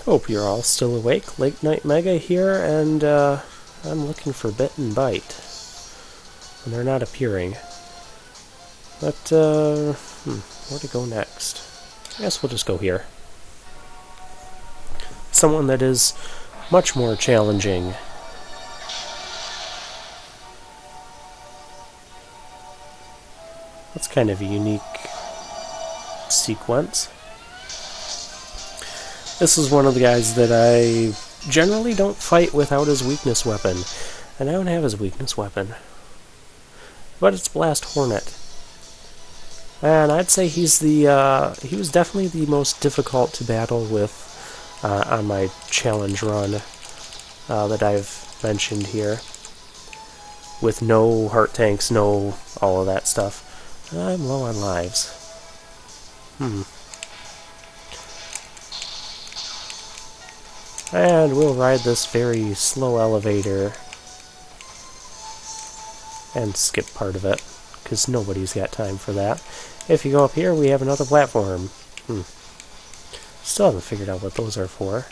Hope you're all still awake. Late Night Mega here, and I'm looking for Bit and Bite. And they're not appearing. But, where to go next? I guess we'll just go here. Someone that is much more challenging. That's kind of a unique sequence. This is one of the guys that I generally don't fight without his weakness weapon. And I don't have his weakness weapon. But it's Blast Hornet. And I'd say he was definitely the most difficult to battle with on my challenge run that I've mentioned here. With no heart tanks, no all of that stuff. I'm low on lives. And we'll ride this very slow elevator and skip part of it, because nobody's got time for that. If you go up here, we have another platform. Still haven't figured out what those are for.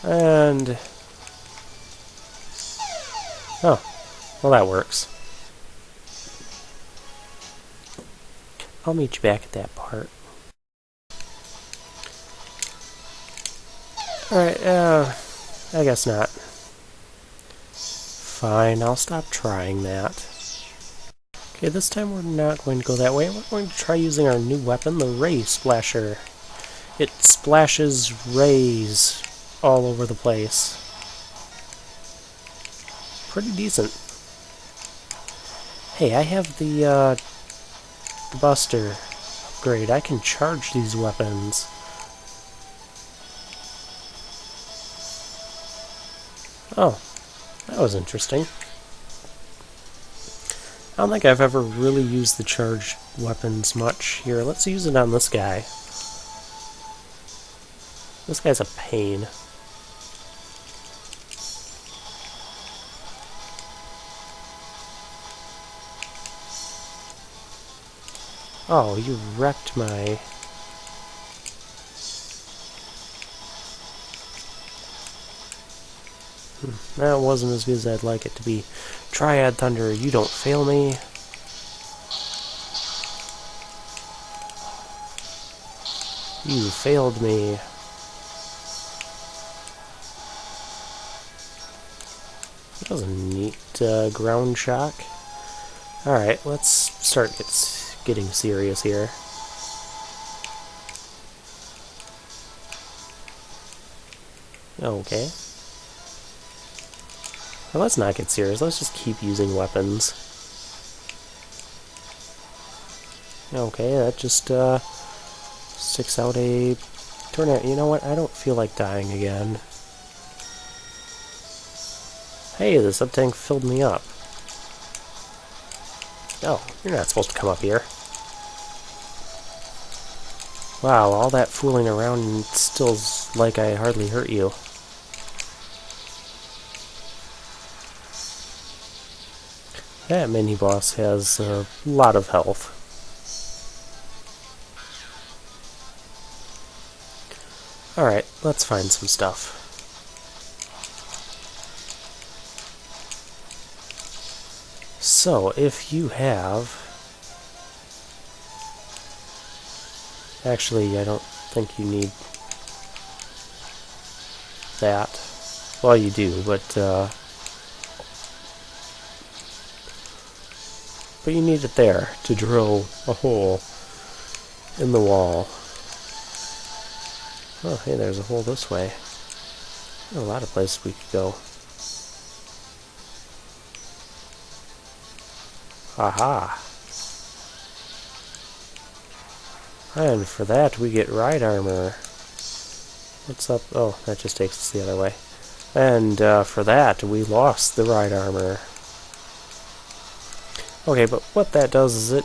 And... oh, well that works. I'll meet you back at that part. Alright, I guess not. Fine, I'll stop trying that. Okay, this time we're not going to go that way. We're going to try using our new weapon, the Ray Splasher. It splashes rays all over the place. Pretty decent. Hey, I have the Buster upgrade. I can charge these weapons. Oh, that was interesting. I don't think I've ever really used the charged weapons much here. Let's use it on this guy. This guy's a pain. Oh, you wrecked my... that wasn't as good as I'd like it to be. Triad Thunder, you don't fail me. You failed me. That was a neat ground shock. Alright, let's start getting serious here. Okay. Well, let's not get serious. Let's just keep using weapons. Okay, that just sticks out a tornado. You know what? I don't feel like dying again. Hey, the sub-tank filled me up. Oh, you're not supposed to come up here. Wow, all that fooling around and still's like I hardly hurt you. That mini-boss has a lot of health. Alright, let's find some stuff. So, if you have... actually, I don't think you need that. Well, you do, but you need it there to drill a hole in the wall. Oh, hey, there's a hole this way. There's a lot of places we could go. Aha! And for that, we get ride armor. What's up? Oh, that just takes us the other way. And for that, we lost the ride armor. Okay, but what that does is it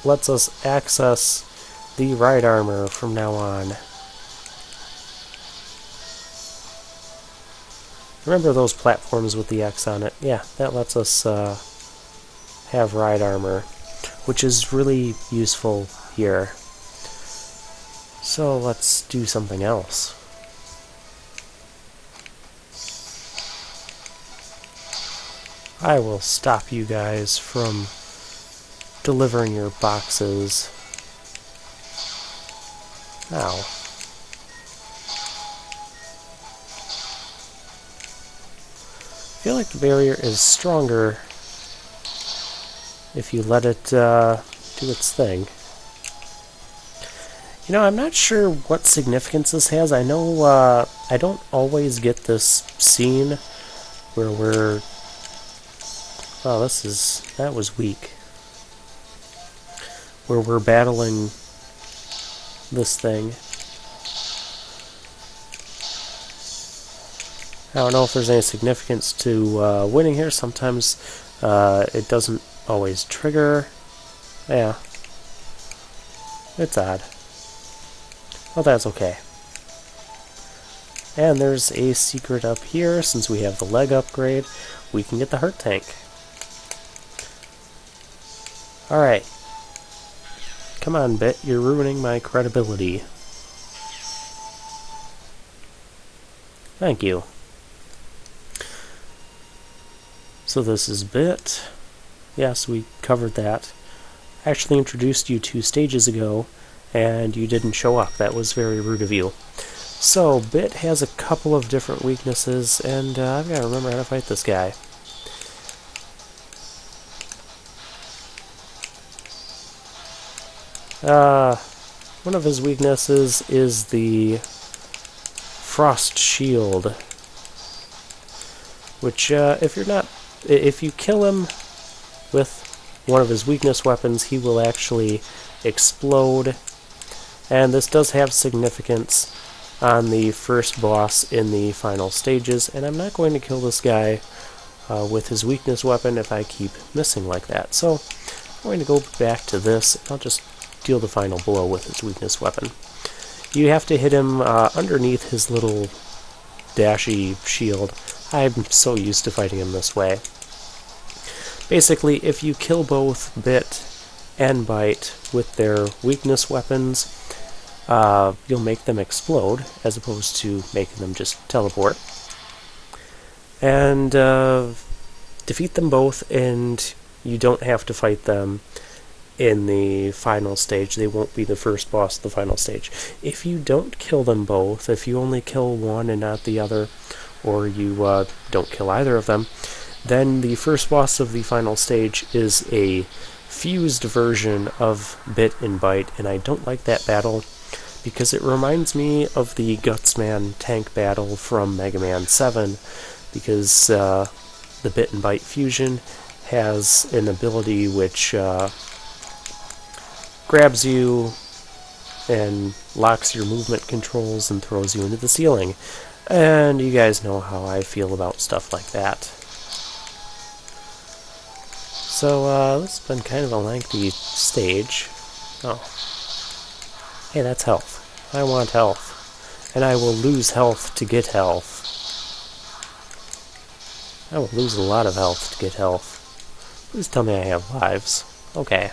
lets us access the ride armor from now on. Remember those platforms with the X on it? Yeah, that lets us have ride armor, which is really useful here. So let's do something else. I will stop you guys from delivering your boxes. Ow. I feel like the barrier is stronger if you let it do its thing. You know, I'm not sure what significance this has. I know I don't always get this scene where we're... Oh, that was weak. Where we're battling this thing. I don't know if there's any significance to winning here. Sometimes it doesn't always trigger. Yeah. It's odd. Well, that's okay. And there's a secret up here. Since we have the leg upgrade, we can get the heart tank. Alright. Come on, Bit. You're ruining my credibility. Thank you. So this is Bit. Yes, we covered that. I actually introduced you 2 stages ago, and you didn't show up. That was very rude of you. So, Bit has a couple of different weaknesses, and I've got to remember how to fight this guy. One of his weaknesses is the Frost Shield, which, if you kill him with one of his weakness weapons, he will actually explode. And this does have significance on the first boss in the final stages, and I'm not going to kill this guy with his weakness weapon if I keep missing like that. So I'm going to go back to this, and I'll just deal the final blow with his weakness weapon. You have to hit him underneath his little dashy shield. I'm so used to fighting him this way. Basically, if you kill both Bit and Bite with their weakness weapons, you'll make them explode, as opposed to making them just teleport. And defeat them both, and you don't have to fight them in the final stage. They won't be the first boss of the final stage. If you don't kill them both, if you only kill one and not the other, or you don't kill either of them, then the first boss of the final stage is a fused version of Bit and Bite, and I don't like that battle because it reminds me of the Gutsman tank battle from Mega Man 7, because the Bit and Bite fusion has an ability which grabs you and locks your movement controls and throws you into the ceiling. And you guys know how I feel about stuff like that. So, this has been kind of a lengthy stage. Oh. Hey, that's health. I want health. And I will lose health to get health. I will lose a lot of health to get health. Please tell me I have lives. Okay.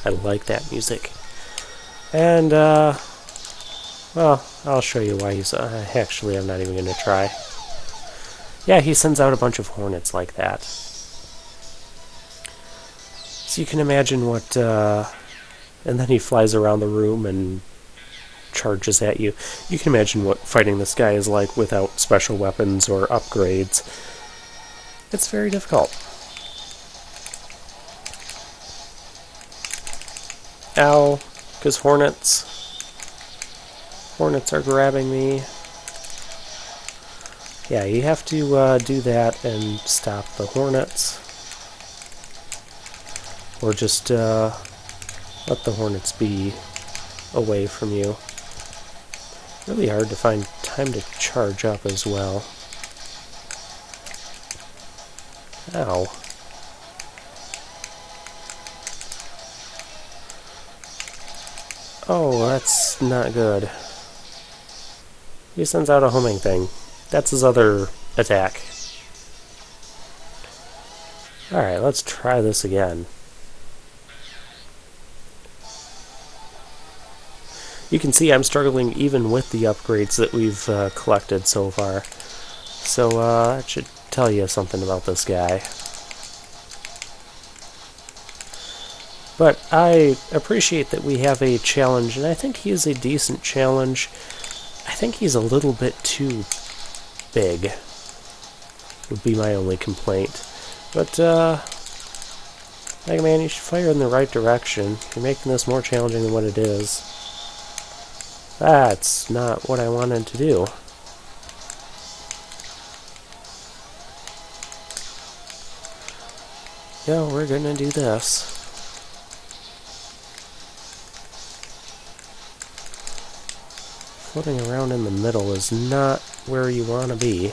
I like that music. And, well, I'll show you why he's... actually, I'm not even going to try. Yeah, he sends out a bunch of hornets like that. So you can imagine what... and then he flies around the room and charges at you. You can imagine what fighting this guy is like without special weapons or upgrades. It's very difficult. Ow, because hornets are grabbing me. Yeah, you have to do that and stop the hornets. Or just let the hornets be away from you. Really hard to find time to charge up as well. Ow. Oh, that's not good. He sends out a homing thing. That's his other attack. Alright, let's try this again. You can see I'm struggling even with the upgrades that we've collected so far. So that should tell you something about this guy. But I appreciate that we have a challenge, and I think he is a decent challenge. I think he's a little bit too big, would be my only complaint. But, Mega Man, you should fire in the right direction. You're making this more challenging than what it is. That's not what I wanted to do. Yeah, we're gonna do this. Floating around in the middle is not where you want to be.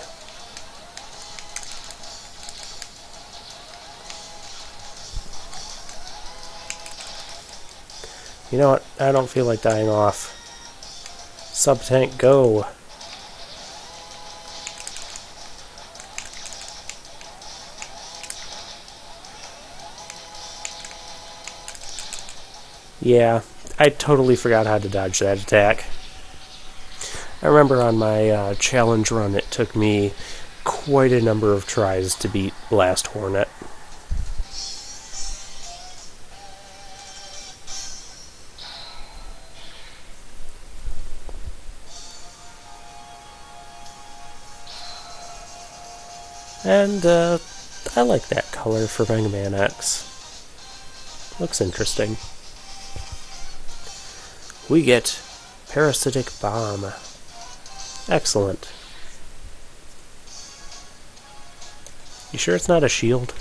You know what? I don't feel like dying off. Sub-tank, go! Yeah, I totally forgot how to dodge that attack. I remember on my challenge run it took me quite a number of tries to beat Blast Hornet. And I like that color for Mega Man X. Looks interesting. We get Parasitic Bomb. Excellent. You sure it's not a shield?